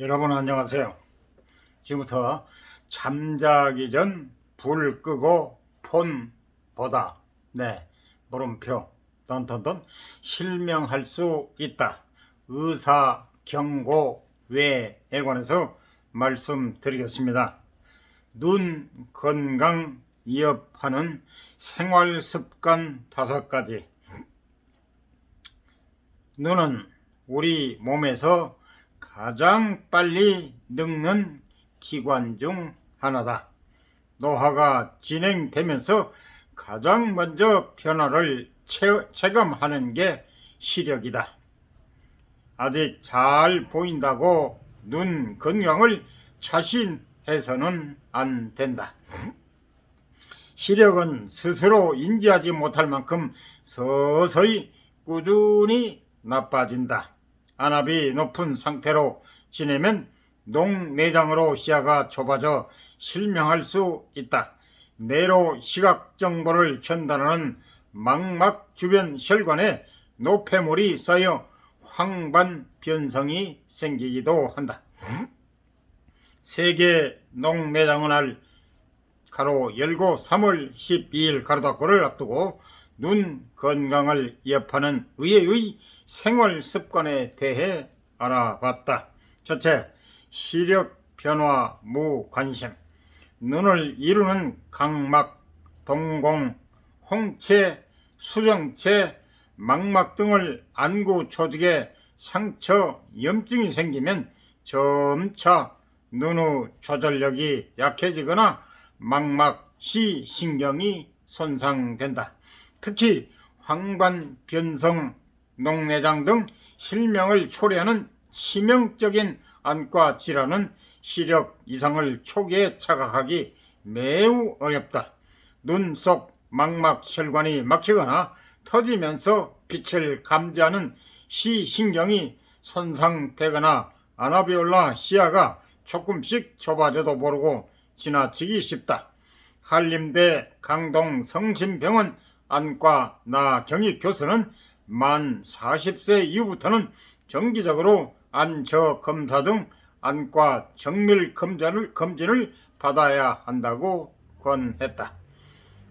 여러분 안녕하세요. 지금부터 잠자기 전 불 끄고 폰 보다. 물음표 던던던 실명할 수 있다. 의사 경고 외에 관해서 말씀드리겠습니다. 눈 건강 위협하는 생활 습관 5가지. 눈은 우리 몸에서 가장 빨리 늙는 기관 중 하나다. 노화가 진행되면서 가장 먼저 변화를 체감하는 게 시력이다. 아직 잘 보인다고 눈 건강을 자신해서는 안 된다. 시력은 스스로 인지하지 못할 만큼 서서히 꾸준히 나빠진다. 안압이 높은 상태로 지내면 녹내장으로 시야가 좁아져 실명할 수 있다. 뇌로 시각 정보를 전달하는 망막 주변 혈관에 노폐물이 쌓여 황반 변성이 생기기도 한다. 세계 녹내장의 가로 열고 3월 12일 가로 닫고를 앞두고 눈 건강을 위협하는 의외의 생활 습관에 대해 알아봤다. 첫째, 시력 변화 무관심. 눈을 이루는 각막, 동공, 홍채, 수정체, 망막 등을 안구 조직에 상처, 염증이 생기면 점차 눈의 조절력이 약해지거나 망막 시신경이 손상된다. 특히 황반 변성, 녹내장 등 실명을 초래하는 치명적인 안과 질환은 시력 이상을 초기에 자각하기 매우 어렵다. 눈 속 망막 혈관이 막히거나 터지면서 빛을 감지하는 시신경이 손상되거나 안압이 올라 시야가 조금씩 좁아져도 모르고 지나치기 쉽다. 한림대 강동성심병원 안과 나경희 교수는 만 40세 이후부터는 정기적으로 안저 검사 등 안과 정밀 검진을 받아야 한다고 권했다.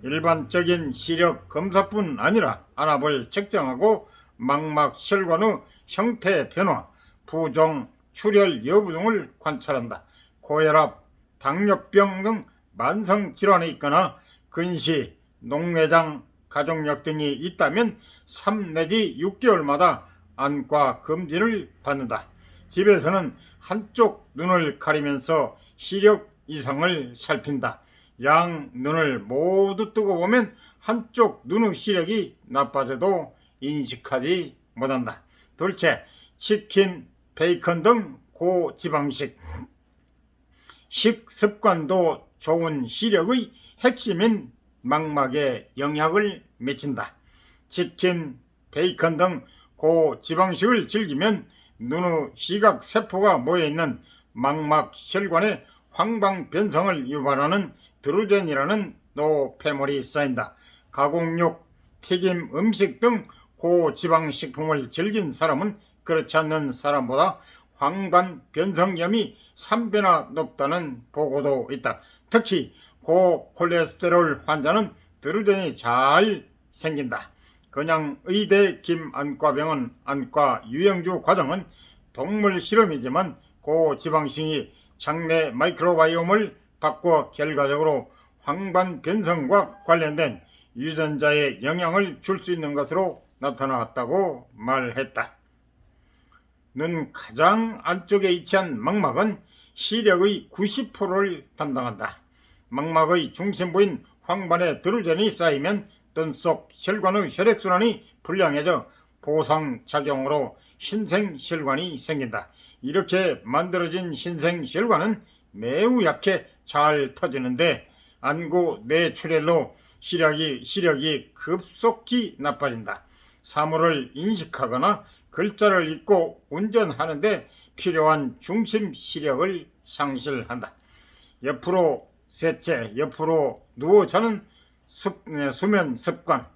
일반적인 시력 검사뿐 아니라 안압을 측정하고 망막 혈관의 형태 변화, 부종, 출혈 여부 등을 관찰한다. 고혈압, 당뇨병 등 만성 질환이 있거나 근시, 녹내장, 가족력 등이 있다면 3 내지 6개월마다 안과 검진을 받는다. 집에서는 한쪽 눈을 가리면서 시력 이상을 살핀다. 양 눈을 모두 뜨고 보면 한쪽 눈의 시력이 나빠져도 인식하지 못한다. 둘째, 치킨, 베이컨 등 고지방식. 식습관도 좋은 시력의 핵심인 망막에 영향을 미친다. 치킨, 베이컨 등 고지방식을 즐기면 눈의 시각세포가 모여있는 망막 혈관에 황방 변성을 유발하는 드루젠이라는 노폐물이 쌓인다. 가공육, 튀김 음식 등 고지방식품을 즐긴 사람은 그렇지 않는 사람보다 황반 변성염이 3배나 높다는 보고도 있다. 특히 고콜레스테롤 환자는 드루젠이 잘 생긴다. 건양의대 김안과병원 안과 유영주 과장은 동물 실험이지만 고지방식이 장내 마이크로바이옴을 바꿔 결과적으로 황반 변성과 관련된 유전자에 영향을 줄 수 있는 것으로 나타났다고 말했다. 눈 가장 안쪽에 위치한 망막은 시력의 90%를 담당한다. 망막의 중심부인 황반에 드루젠이 쌓이면 눈 속 혈관의 혈액순환이 불량해져 보상작용으로 신생혈관이 생긴다. 이렇게 만들어진 신생혈관은 매우 약해 잘 터지는데 안구 뇌출혈로 시력이 급속히 나빠진다. 사물을 인식하거나 글자를 읽고 운전하는데 필요한 중심 시력을 상실한다. 옆으로 누워 자는 수면 습관.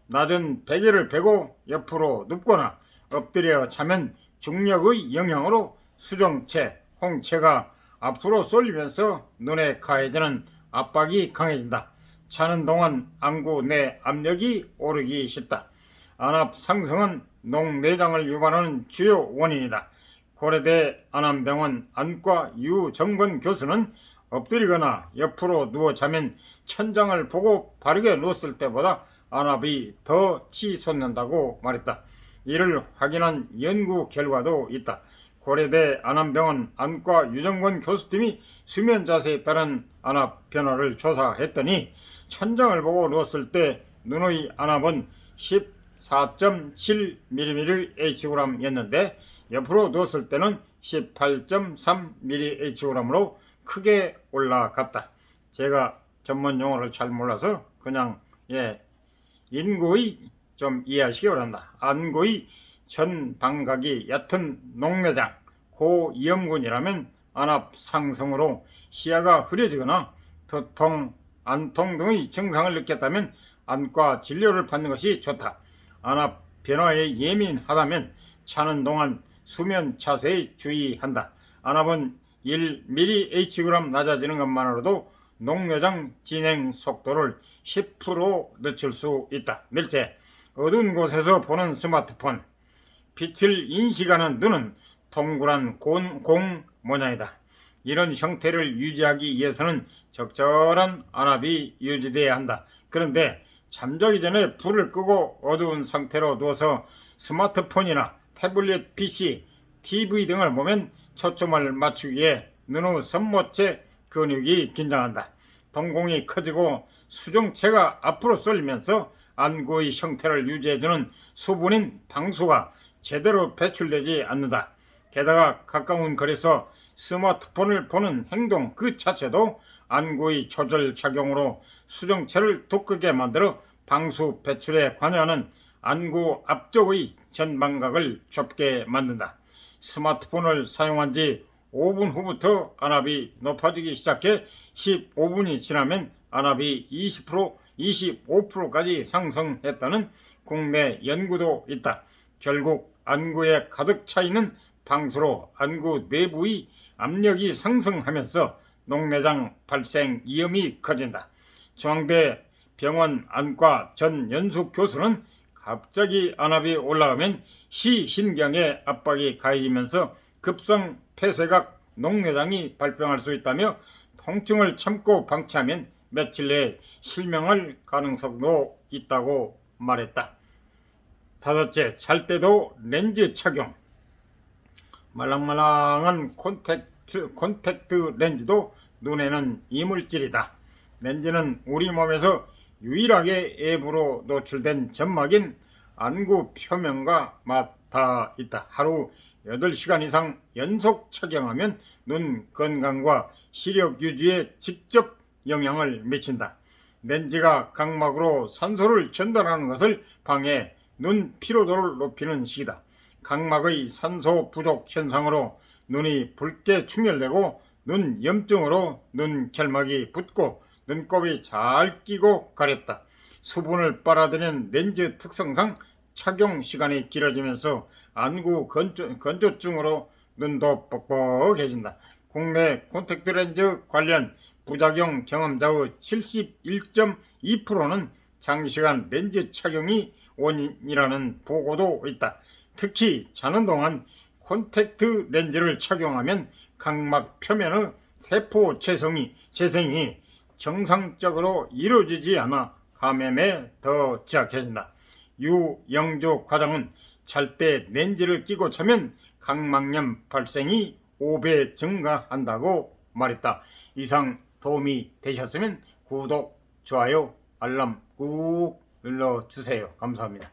낮은 베개를 베고 옆으로 눕거나 엎드려 자면 중력의 영향으로 수정체, 홍채가 앞으로 쏠리면서 눈에 가해지는 압박이 강해진다. 자는 동안 안구 내 압력이 오르기 쉽다. 안압 상승은 녹내장을 유발하는 주요 원인이다. 고려대 안암병원 안과 유정건 교수는 엎드리거나 옆으로 누워 자면 천장을 보고 바르게 누웠을 때보다 안압이 더 치솟는다고 말했다. 이를 확인한 연구 결과도 있다. 고려대 안암병원 안과 유정건 교수팀이 수면 자세에 따른 안압 변화를 조사했더니 천장을 보고 누웠을 때 눈의 안압은 14.7mmHg였는데 옆으로 누웠을 때는 18.3mmHg으로 크게 올라갔다. 제가 전문 용어를 잘 몰라서 그냥 인구의 좀 이해하시기 바랍니다. 안구의 전 방각이 얕은 녹내장, 고위험군이라면 안압 상승으로 시야가 흐려지거나 두통, 안통 등의 증상을 느꼈다면 안과 진료를 받는 것이 좋다. 안압 변화에 예민하다면 자는 동안 수면 자세에 주의한다. 안압은 1mHg 낮아지는 것만으로도 녹내장 진행 속도를 10% 늦출 수 있다. 넷째, 어두운 곳에서 보는 스마트폰. 빛을 인식하는 눈은 동그란 공 모양이다. 이런 형태를 유지하기 위해서는 적절한 안압이 유지돼야 한다. 그런데 잠자기 전에 불을 끄고 어두운 상태로 누워서 스마트폰이나 태블릿 PC, TV 등을 보면 초점을 맞추기에 눈의 선모체 근육이 긴장한다. 동공이 커지고 수정체가 앞으로 쏠리면서 안구의 형태를 유지해주는 수분인 방수가 제대로 배출되지 않는다. 게다가 가까운 거리에서 스마트폰을 보는 행동 그 자체도 안구의 조절 작용으로 수정체를 두껍게 만들어 방수 배출에 관여하는 안구 앞쪽의 전방각을 좁게 만든다. 스마트폰을 사용한 지 5분 후부터 안압이 높아지기 시작해 15분이 지나면 안압이 20%, 25%까지 상승했다는 국내 연구도 있다. 결국 안구에 가득 차 있는 방수로 안구 내부의 압력이 상승하면서 녹내장 발생 위험이 커진다. 중앙대 병원 안과 전연숙 교수는 갑자기 안압이 올라가면 시신경에 압박이 가해지면서 급성 폐쇄각 녹내장이 발병할 수 있다며 통증을 참고 방치하면 며칠 내에 실명할 가능성도 있다고 말했다. 다섯째, 잘 때도 렌즈 착용. 말랑말랑한 콘택트 렌즈도 눈에는 이물질이다. 렌즈는 우리 몸에서 유일하게 외부로 노출된 점막인 안구 표면과 맞닿아 있다. 하루 8시간 이상 연속 착용하면 눈 건강과 시력 유지에 직접 영향을 미친다. 렌즈가 각막으로 산소를 전달하는 것을 방해, 눈 피로도를 높이는 시기다. 각막의 산소 부족 현상으로 눈이 붉게 충혈되고 눈 염증으로 눈 결막이 붓고 눈곱이 잘 끼고 가렵다. 수분을 빨아들이는 렌즈 특성상 착용 시간이 길어지면서 안구 건조증으로 눈도 뻑뻑해진다. 국내 콘택트 렌즈 관련 부작용 경험자의 71.2%는 장시간 렌즈 착용이 원인이라는 보고도 있다. 특히 자는 동안 콘택트 렌즈를 착용하면 각막 표면의 세포 재생이 정상적으로 이루어지지 않아 감염에 더 취약해진다. 유영주 과장은 잘 때 렌즈를 끼고 자면 각막염 발생이 5배 증가한다고 말했다. 이상 도움이 되셨으면 구독, 좋아요, 알람 꾹 눌러주세요. 감사합니다.